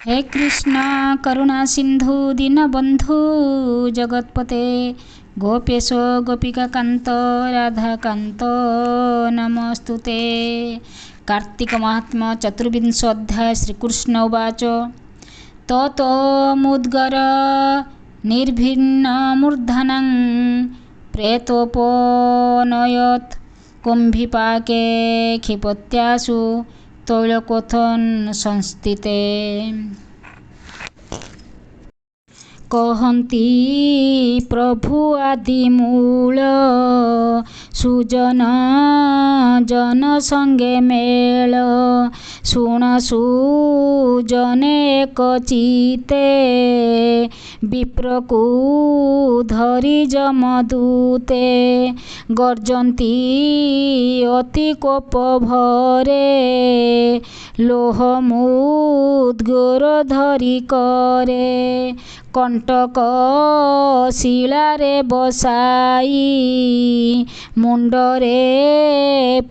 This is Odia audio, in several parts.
हे कृष्ण करुणा सिंधु दीनबंधु जगतपते गोपेश गोपिका कांत राधाकांत नमस्तुते। कार्तिक महात्मा चतुर्विंशोऽध्याय। श्रीकृष्ण उवाच ततो मुद्गर निर्भिन्नमूर्धनं प्रेतोपनयत् कुम्भिपाके क्षिपत्यासु तैलक्वथन संस्थिते। कहन्ति प्रभु आदिमूल सुजन जन संगे मेल शुण सुजने एक चिते विप्रकु धरि जमदूते गर्जन्ति अति कोप भरे लोहमुद्गर धरि करे कंटक शिलारे बसाई मुंडरे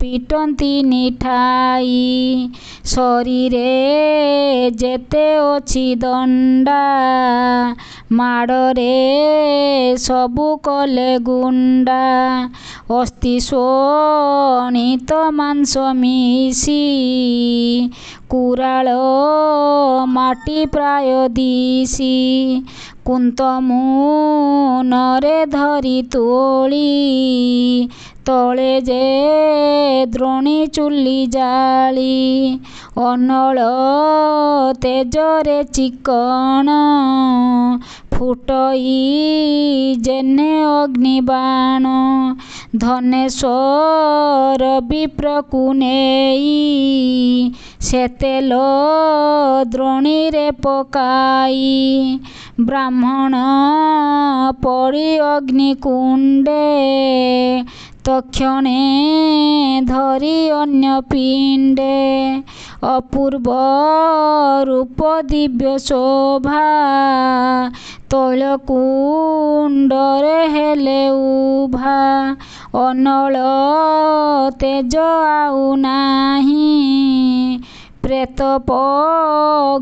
पिटंती निठाई शरीरे जेते अछि दंडा माड़रे सबु कले गुंडा अस्थि शोणित मांस मिशी कुराल माटी प्राय दिशी कुंतमुनरे धरि तोली तले जे द्रोणी चुली जाली अनल तेजरे चिकण फुटई जेने अग्निबाण धनेश्वर विप्रकु नेई से तेल द्रोणी रे पकाई ब्राह्मण पड़ी अग्निकुंडे तक्षणे धरी अन्य पिंडे अपूर्व रूप दिव्य शोभा तैलकुंडरे हेले उभा अनल तेज आउ नाही प्रेत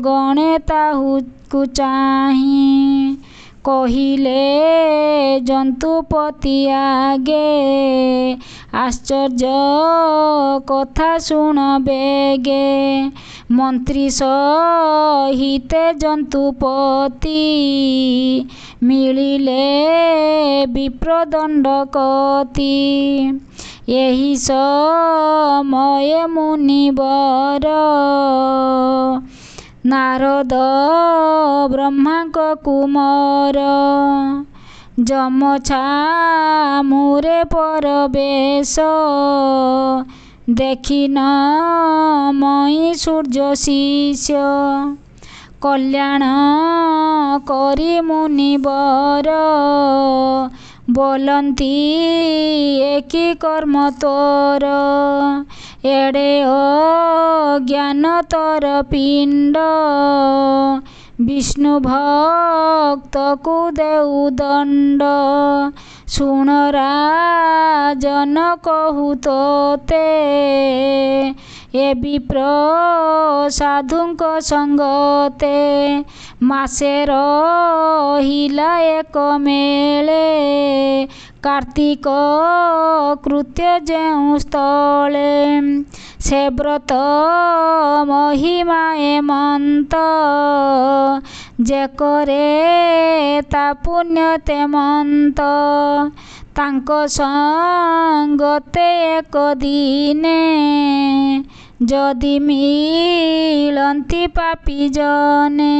गणे ताहु चाही कहिले जंतुपति आगे आश्चर्य कथा शुण बेगे मंत्री सहिते जंतुपति मिलिले विप्रदंड कति यही समय मुनिवर नारद ब्रह्मांक कुमार जमछामुरे परवेश देखिन मई सूर्य शिष्य कल्याण करी मुनिवर बोलती एकी कर्म तोर एड़े अज्ञान तोर पिंड विष्णु भक्त को देउ दंड शुण राजन कहु तोते ए विप्र साधुंक संगते मासे रहिला एक मेले कार्तिक कृत्य जेउ स्थले से व्रत महिमाए मंत जे करे ता पुण्यते मंत तांक संगते एक दिने जदि मिलंती पापी जने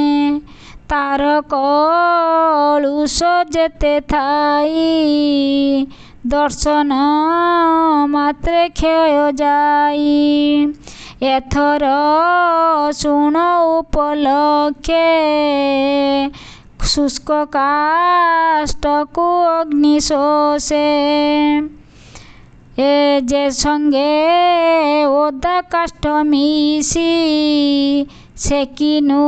तार कलुष जेते थाई दर्शन मात्रे क्षय जाई एथर शुण उपलक्षे शुष्क काष्ठकु अग्नि शोषे ए जे संगे ओदा काष्ठ मिशी सेकिनु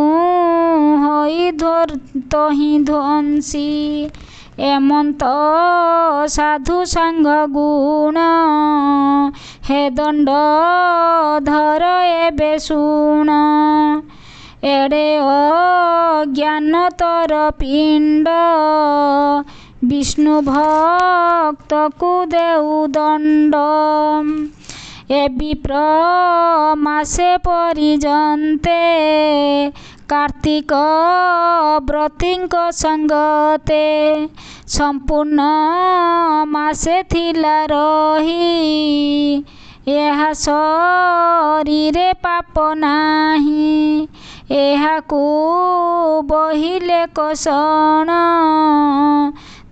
होई तहि ध्वंसी एमंत साधु सांग गुण हे दंड धर एबे शुण एड़े अज्ञान तर पिंड विष्णु भक्त को देउ दंड ए विप्र मासे परिजन्ते कार्तिक व्रतीଙ୍କ संगते संपूर्ण मासे थिला रही ଏହା ଶରୀରେ ପାପ ନାହିଁ ଏହାକୁ ବହିଲେ କଷଣ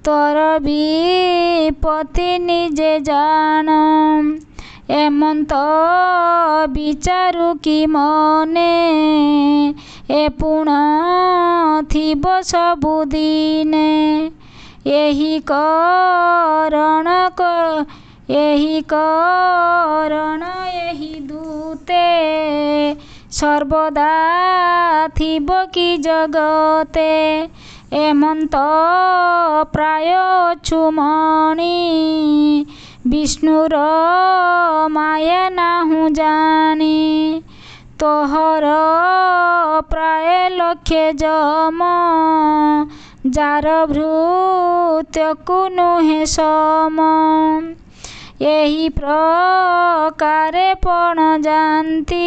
ତୋର ବିପତ୍ତି ନିଜେ ଜାଣ ଏମନ୍ତ ବିଚାରୁ କି ମନେ ଏ ପୁଣ ଥିବ ସବୁଦିନେ ଏହି କରଣ ଏହି ଦୂତେ ସର୍ବଦା ଥିବ କି ଜଗତେ ଏମନ୍ତ ପ୍ରାୟ ଅଛୁମଣି ବିଷ୍ଣୁର ମାୟା ନାହୁଁ ଜାଣି ତୋହର ପ୍ରାୟ ଲକ୍ଷେ ଜମ ଯାର ଭୃତ୍ୟକୁ ନୁହେଁ ସମ ଏହି ପ୍ରକାରେ ପଣ ଯାନ୍ତି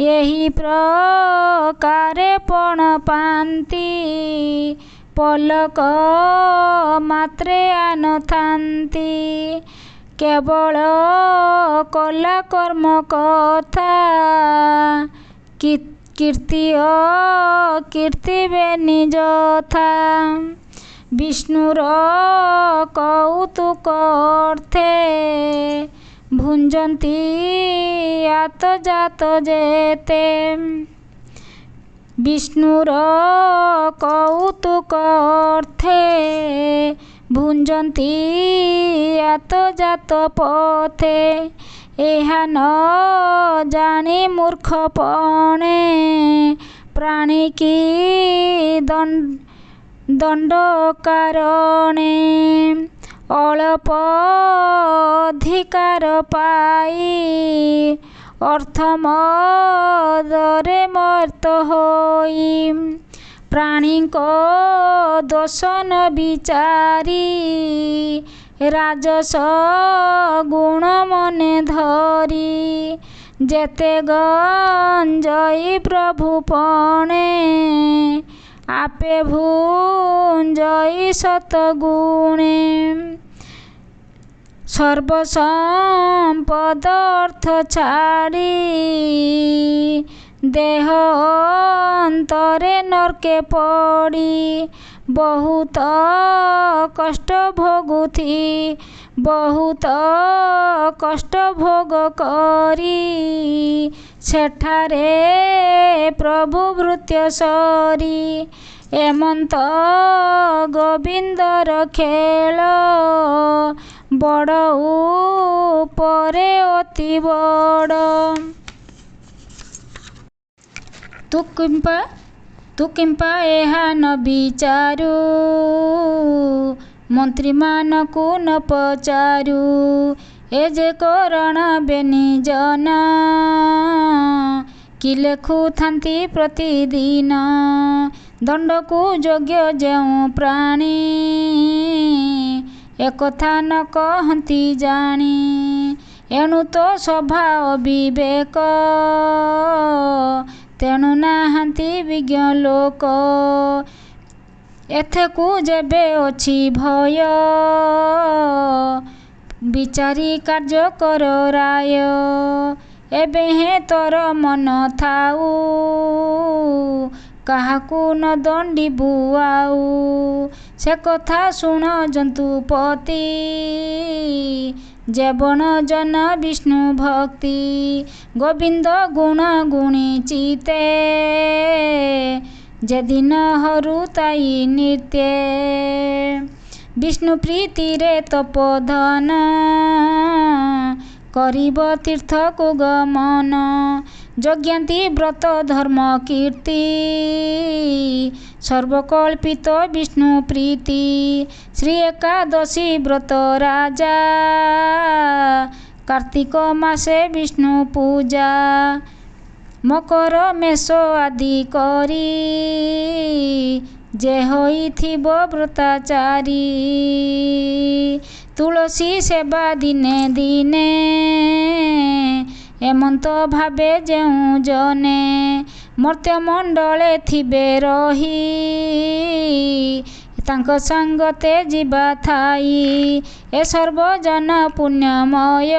ଏହି ପ୍ରକାରେ ପଣ ପାନ୍ତି ପଲକ ମାତ୍ରେ ଆନଥାନ୍ତି କେବଳ କଲା କର୍ମ କଥା କୀର୍ତ୍ତି ଅକୀର୍ତ୍ତିବେ ନିଜଥା ବିଷ୍ଣୁର କୌତୁକ ଅର୍ଥେ ଭୁଞ୍ଜନ୍ତି ଆତଜାତ ଯେତେ ବିଷ୍ଣୁର କୌତୁକ ଅର୍ଥେ ଭୁଞ୍ଜନ୍ତି ଆତଜାତ ପଥେ ଏହା ନ ଜାଣି ମୂର୍ଖ ପଣେ ପ୍ରାଣୀ କି ଦଣ୍ଡ କାରଣେ ଅଳପ ଅଧିକାର ପାଇ ଅର୍ଥ ମଦରେ ମର୍ତ୍ତ ହୋଇ ପ୍ରାଣୀଙ୍କ ଦୋଷ ନ ବିଚାରି ରାଜସ ଗୁଣ ମନେ ଧରି ଯେତେ ଗଞ୍ଜଇ ପ୍ରଭୁ ପଣେ ଆପେ ଭୁଞ୍ଜଇ ସତଗୁଣେ ସର୍ବସମ୍ପଦ ଅର୍ଥ ଛାଡ଼ି ଦେହ ଅନ୍ତରେ ନର୍କେ ପଡ଼ି ବହୁତ କଷ୍ଟ ଭୋଗ କରି ସେଠାରେ ପ୍ରଭୁ ଭୃତ୍ୟ ସରି ଏମନ୍ତ ଗୋବିନ୍ଦର ଖେଳ ବଡ଼ ଉପରେ ଅତି ବଡ଼ ତୁ କିମ୍ପା ଏହା ନ ବିଚାରୁ ମନ୍ତ୍ରୀମାନଙ୍କୁ ନ ପଚାରୁ ଏ ଯେ କରଣ ବେନିଜନ କି ଲେଖୁଥାନ୍ତି ପ୍ରତିଦିନ ଦଣ୍ଡକୁ ଯୋଗ୍ୟ ଯେଉଁ ପ୍ରାଣୀ ଏକଥା ନ କହନ୍ତି ଜାଣି ଏଣୁ ତ ସଭା ଅବିବେକ ତେଣୁ ନାହାନ୍ତି ବିଜ୍ଞ ଲୋକ ଏଥେକୁ ଯେବେ ଅଛି ଭୟ ବିଚାରି କାର୍ଯ୍ୟ କର ରାୟ ଏବେ ହେଁ ତୋର ମନ ଥାଉ କାହାକୁ ନ ଦଣ୍ଡିବୁ ଆଉ ସେ କଥା ଶୁଣ ଜନ୍ତୁପତି ଯେବଣ ଜନ ବିଷ୍ଣୁ ଭକ୍ତି ଗୋବିନ୍ଦ ଗୁଣ ଗୁଣି ଚିତେ ଯେଦିନ ହରୁତାଇ ନିତ୍ୟେ ବିଷ୍ଣୁ ପ୍ରୀତିରେ ତପୋଧନ କରିବ ତୀର୍ଥକୁ ଗମନ ଯଜ୍ଞାନ୍ତି ବ୍ରତ ଧର୍ମ କୀର୍ତ୍ତି ସର୍ବକଳ୍ପିତ ବିଷ୍ଣୁ ପ୍ରୀତି ଶ୍ରୀ ଏକାଦଶୀ ବ୍ରତ ରାଜା କାର୍ତ୍ତିକ ମାସେ ବିଷ୍ଣୁ ପୂଜା ମକର ମେଷ ଆଦି କରି ଯେ ହୋଇଥିବ ବ୍ରତାଚାରୀ। ତୁଳସୀ ସେବା ଦିନେ ଦିନେ ଏମନ୍ତ ଭାବେ ଯେଉଁ ଜନେ ମର୍ତ୍ତ୍ୟମଣ୍ଡଳେ ଥିବେ ରହି ତାଙ୍କ ସଙ୍ଗତେ ଯିବା ଥାଇ। ଏ ସର୍ବଜନ ପୁଣ୍ୟମୟ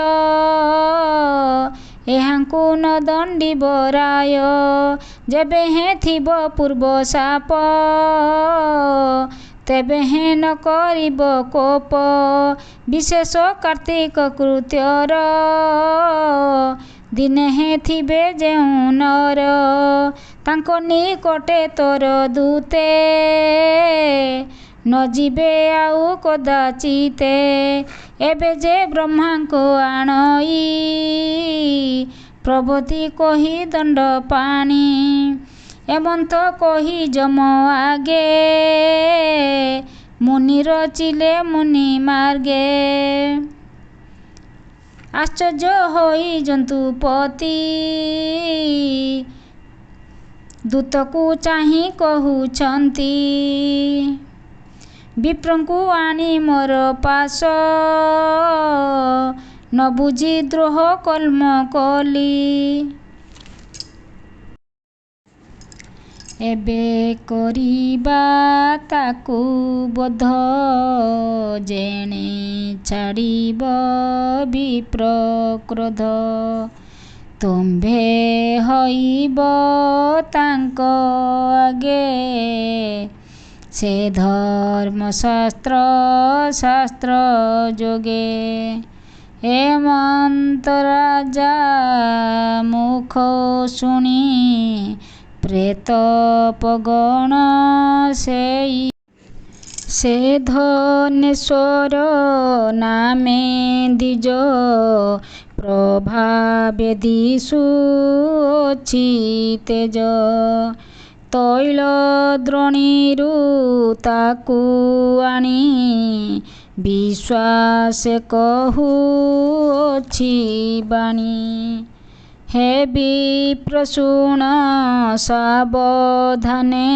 ଏହାଙ୍କୁ ନ ଦଣ୍ଡିବ ରାୟ। ଯେବେ ହେଁ ଥିବ ପୂର୍ବ ସାପ ତେବେ ହେଁ ନ କରିବ କୋପ। ବିଶେଷ କାର୍ତ୍ତିକ କୃତ୍ୟର ଦିନେ ହେଁ ଥିବେ ଯେଉଁ ନର ତାଙ୍କ ନିକଟେ ତୋର ଦୂତେ ନ ଯିବେ ଆଉ କଦାଚିତେ। ଏବେ ଯେ ବ୍ରହ୍ମାଙ୍କୁ ଆଣଇ ପ୍ରଭୃତି କହି ଦଣ୍ଡ ପାଣି ଏମନ୍ତ କହି ଯମ ଆଗେ ମୁନି ରଚିଲେ ମୁନି ମାର୍ଗେ। ଆଶ୍ଚର୍ଯ୍ୟ ହୋଇ ଜନ୍ତୁପତି ଦୂତକୁ ଚାହିଁ କହୁଛନ୍ତି ବିପ୍ରଙ୍କୁ ଆଣି ମୋର ପାଶ ନ ବୁଝି ଦ୍ରୋହ କର୍ମ କଲି। ଏବେ କରିବା ତାକୁ ବୋଧ ଯେଣେ ଛାଡ଼ିବ ବିପ୍ର କ୍ରୋଧ। ତୁମ୍ଭେ ହଇବ ତାଙ୍କ ଆଗେ ସେ ଧର୍ମଶାସ୍ତ୍ର ଶାସ୍ତ୍ର ଯୋଗେ। ଏମନ୍ତ ରାଜା ମୁଖ ଶୁଣି ପ୍ରେତ ପଗଣ ସେଇ ସେ ଧନେଶ୍ୱର ନାମେ ଦ୍ୱିଜ ପ୍ରଭାବେ ଦିଶୁଅଛି ତେଜ। ତୈଳ ଦ୍ରୋଣୀରୁ ତାକୁ ଆଣି ବିଶ୍ୱାସେ କହୁଅଛି ବାଣୀ। ହେ ବିପ୍ର ଶୁଣ ସାବଧାନେ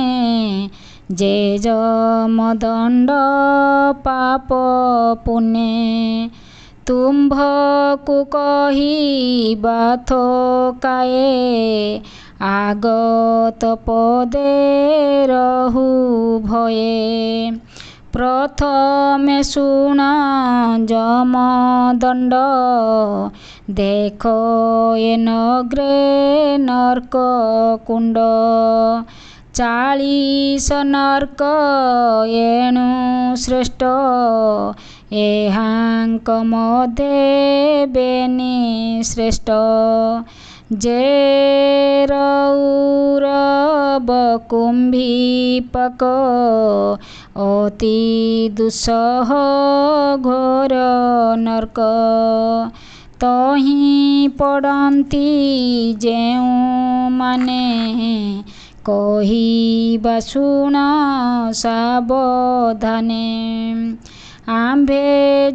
ଯେ ଯମଦଣ୍ଡ ପାପ ପୁନେ। ତୁମ୍ଭକୁ କହିବା ଥୋକାଏ ଆଗତ ପଦେ ରହୁ ଭୟେ। ପ୍ରଥମେ ଶୁଣ ଯମଦଣ୍ଡ ଦେଖ ଏ ନଗ୍ରେ ନର୍କ କୁଣ୍ଡ। 40 ନର୍କ ଏଣୁ ଶ୍ରେଷ୍ଠ ଏହାଙ୍କ ମଧ୍ୟେ ବେନି ଶ୍ରେଷ୍ଠ। ଯେ ରୌରବ କୁମ୍ଭୀପକ ଅତି ଦୁଃସହ ଘୋର ନର୍କ। ତହିଁ ପଡ଼ନ୍ତି ଯେଉଁମାନେ କହିବା ଶୁଣ ସାବଧାନେ। ଆମ୍ଭେ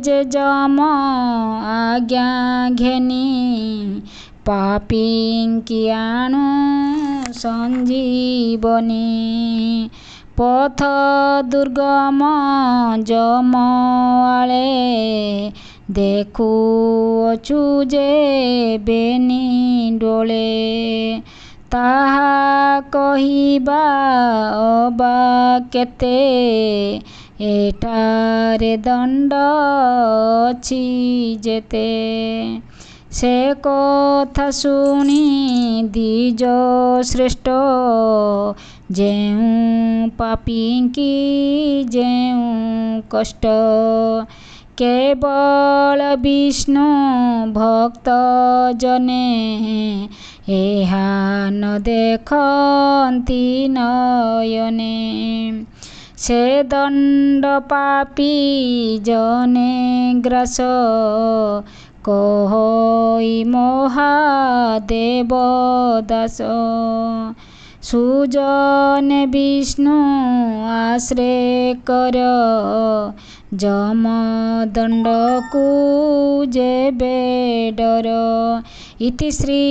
ଯେ ଯମ ଆଜ୍ଞା ଘେନି ପାପୀଙ୍କି ଆଣୁ ସଞ୍ଜୀବନୀ। ପଥ ଦୁର୍ଗମ ଯମ ଆଳେ ଦେଖୁଅଛୁ ଯେ ବେନି ଡୋଳେ। ତାହା କହିବା ଅବା କେତେ ଏଠାରେ ଦଣ୍ଡ ଅଛି ଯେତେ। ସେ କଥା ଶୁଣି ଦ୍ୱିଜ ଶ୍ରେଷ୍ଠ ଯେଉଁ ପାପୀଙ୍କି ଯେଉଁ କଷ୍ଟ। କେବଳ ବିଷ୍ଣୁ ଭକ୍ତ ଜନେ ଏହା ନ ଦେଖନ୍ତି ନୟନେ। ସେ ଦଣ୍ଡ ପାପୀ ଜନେ ଗ୍ରାସ କହଇ ମହାଦେବ ଦାସ। ସୁଜନେ ବିଷ୍ଣୁ ଆଶ୍ରୟ କର ଯମଦଣ୍ଡକୁ ଯେବେ ଡର। ଇତି ଶ୍ରୀ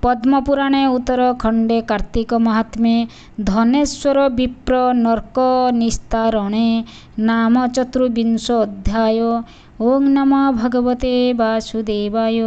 पद्मपुराणे उत्तरखण्डे कार्तिकमाहात्म्ये धनेश्वर विप्र नर्क निस्तारणे नाम चतुर्विंशोऽध्याय। ओं नमो भगवते वासुदेवाय।